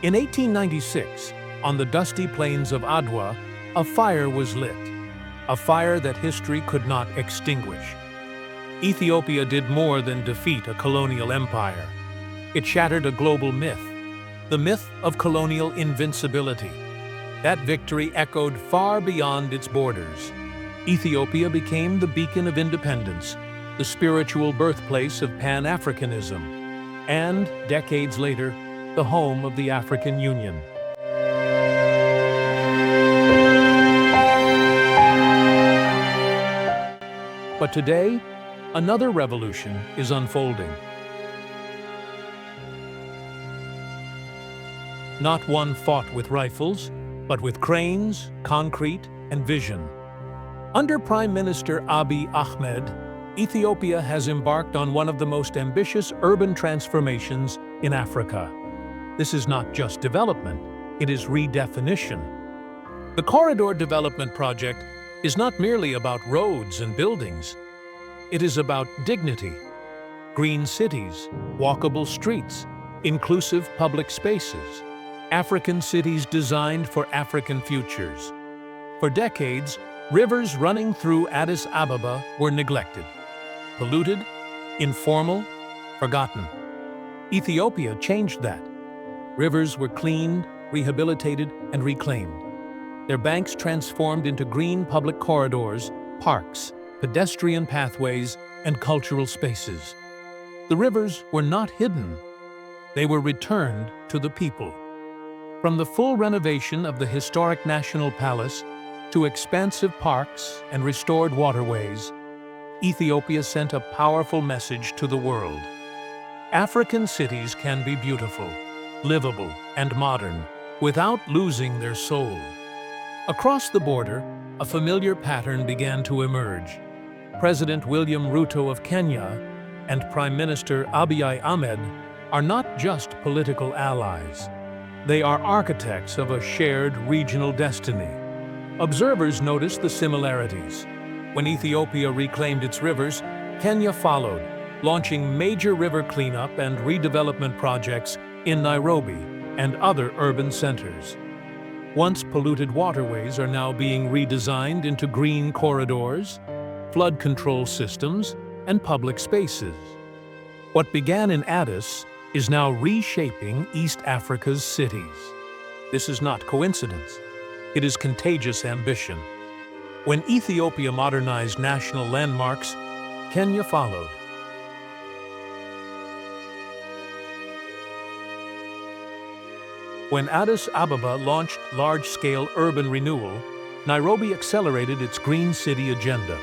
In 1896, on the dusty plains of Adwa, a fire was lit. A fire that history could not extinguish. Ethiopia did more than defeat a colonial empire. It shattered a global myth, the myth of colonial invincibility. That victory echoed far beyond its borders. Ethiopia became the beacon of independence, the spiritual birthplace of Pan-Africanism, and, decades later, the home of the African Union. But today, another revolution is unfolding. Not one fought with rifles, but with cranes, concrete, and vision. Under Prime Minister Abiy Ahmed, Ethiopia has embarked on one of the most ambitious urban transformations in Africa. This is not just development, it is redefinition. The Corridor Development Project is not merely about roads and buildings. It is about dignity, green cities, walkable streets, inclusive public spaces, African cities designed for African futures. For decades, rivers running through Addis Ababa were neglected, polluted, informal, forgotten. Ethiopia changed that. Rivers were cleaned, rehabilitated, and reclaimed. Their banks transformed into green public corridors, parks, pedestrian pathways, and cultural spaces. The rivers were not hidden. They were returned to the people. From the full renovation of the historic National Palace to expansive parks and restored waterways, Ethiopia sent a powerful message to the world. African cities can be beautiful, livable, and modern without losing their soul. Across the border, a familiar pattern began to emerge. President William Ruto of Kenya and Prime Minister Abiy Ahmed are not just political allies. They are architects of a shared regional destiny. Observers noticed the similarities. When Ethiopia reclaimed its rivers, Kenya followed, launching major river cleanup and redevelopment projects in Nairobi and other urban centers. Once polluted waterways are now being redesigned into green corridors, flood control systems, and public spaces. What began in Addis is now reshaping East Africa's cities. This is not coincidence. It is contagious ambition. When Ethiopia modernized national landmarks, Kenya followed. When Addis Ababa launched large-scale urban renewal, Nairobi accelerated its green city agenda.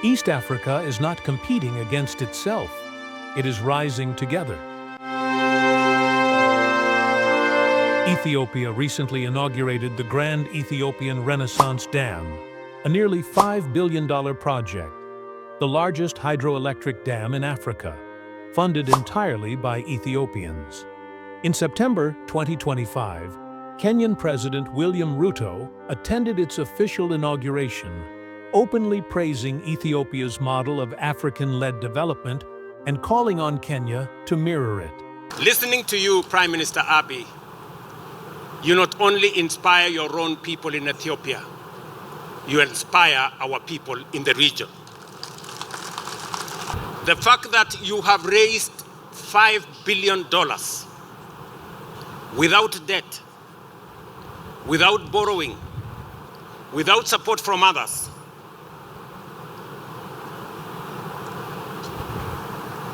East Africa is not competing against itself. It is rising together. Ethiopia recently inaugurated the Grand Ethiopian Renaissance Dam, a nearly $5 billion project, the largest hydroelectric dam in Africa, funded entirely by Ethiopians. In September 2025, Kenyan President William Ruto attended its official inauguration, openly praising Ethiopia's model of African-led development and calling on Kenya to mirror it. Listening to you, Prime Minister Abiy, you not only inspire your own people in Ethiopia, you inspire our people in the region. The fact that you have raised $5 billion without debt, without borrowing, without support from others,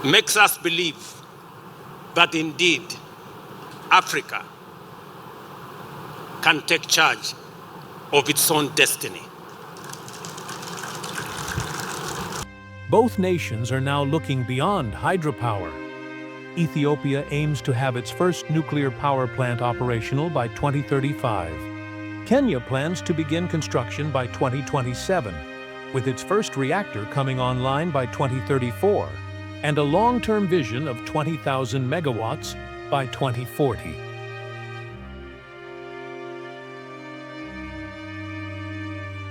makes us believe that indeed Africa can take charge of its own destiny. Both nations are now looking beyond hydropower. Ethiopia aims to have its first nuclear power plant operational by 2035. Kenya plans to begin construction by 2027, with its first reactor coming online by 2034, and a long-term vision of 20,000 megawatts by 2040.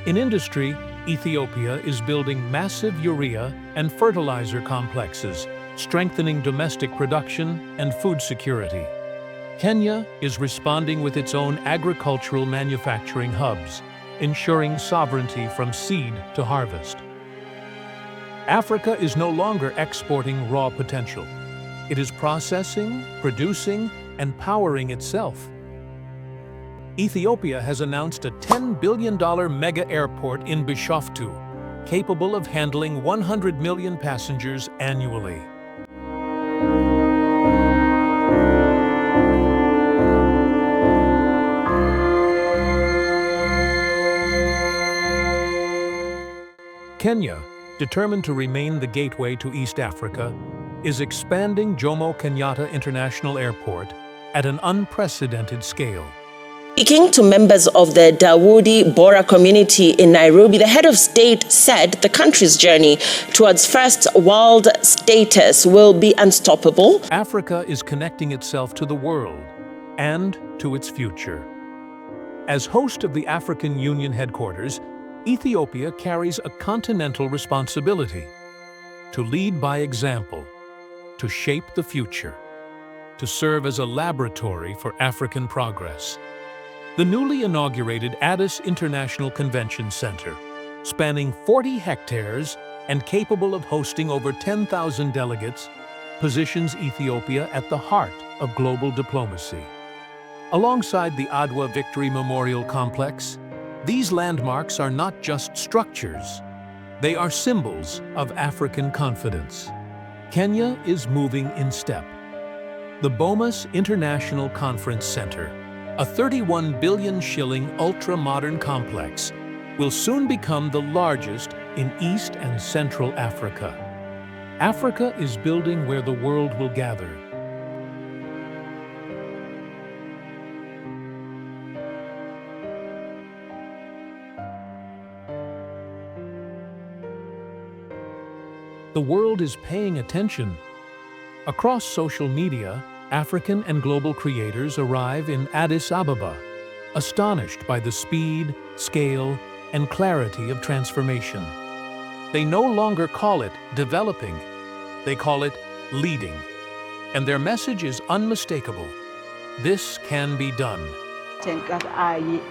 In industry, Ethiopia is building massive urea and fertilizer complexes, strengthening domestic production and food security. Kenya is responding with its own agricultural manufacturing hubs, ensuring sovereignty from seed to harvest. Africa is no longer exporting raw potential. It is processing, producing, and powering itself. Ethiopia has announced a $10 billion mega airport in Bishoftu, capable of handling 100 million passengers annually. Kenya, determined to remain the gateway to East Africa, is expanding Jomo Kenyatta International Airport at an unprecedented scale. Speaking to members of the Dawoodi Bora community in Nairobi, the head of state said the country's journey towards first world status will be unstoppable. Africa is connecting itself to the world and to its future. As host of the African Union headquarters, Ethiopia carries a continental responsibility to lead by example, to shape the future, to serve as a laboratory for African progress. The newly inaugurated Addis International Convention Center, spanning 40 hectares and capable of hosting over 10,000 delegates, positions Ethiopia at the heart of global diplomacy. Alongside the Adwa Victory Memorial Complex, these landmarks are not just structures, they are symbols of African confidence. Kenya is moving in step. The Bomas International Conference Center, a 31 billion shilling ultra-modern complex, will soon become the largest in East and Central Africa. Africa is building where the world will gather. The world is paying attention. Across social media, African and global creators arrive in Addis Ababa, astonished by the speed, scale, and clarity of transformation. They no longer call it developing, they call it leading. And their message is unmistakable. This can be done. That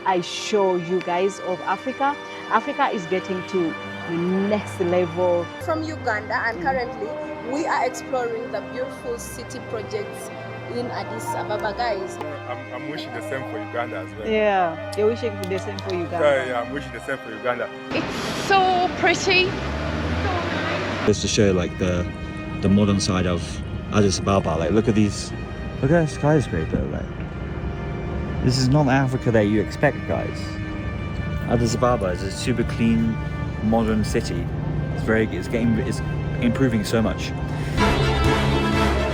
I show you guys of Africa. Africa is getting to the next level. From Uganda, and currently we are exploring the beautiful city projects in Addis Ababa, guys. I'm wishing the same for Uganda as well. Yeah, you're wishing the same for Uganda. Yeah, I'm wishing the same for Uganda. It's so pretty, so nice. Just to show like the modern side of Addis Ababa. Like look at that skyscraper. Like this is not Africa that you expect, guys. Addis Ababa is a super clean, modern city. It's improving so much.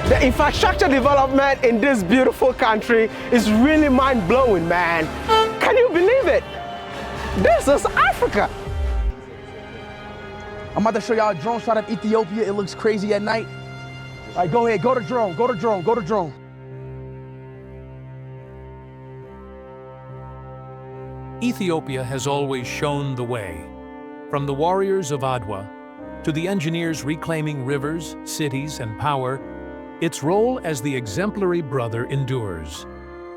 The infrastructure development in this beautiful country is really mind-blowing, man. Can you believe it? This is Africa. I'm about to show y'all a drone shot of Ethiopia. It looks crazy at night. All right, go ahead, go to drone, go to drone, go to drone. Ethiopia has always shown the way. From the warriors of Adwa to the engineers reclaiming rivers, cities, and power, its role as the exemplary brother endures.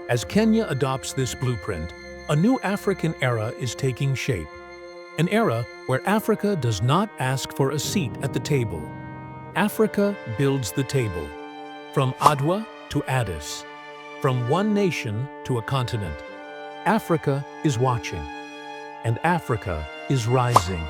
As Kenya adopts this blueprint, a new African era is taking shape. An era where Africa does not ask for a seat at the table. Africa builds the table. From Adwa to Addis. From one nation to a continent. Africa is watching. And Africa is rising.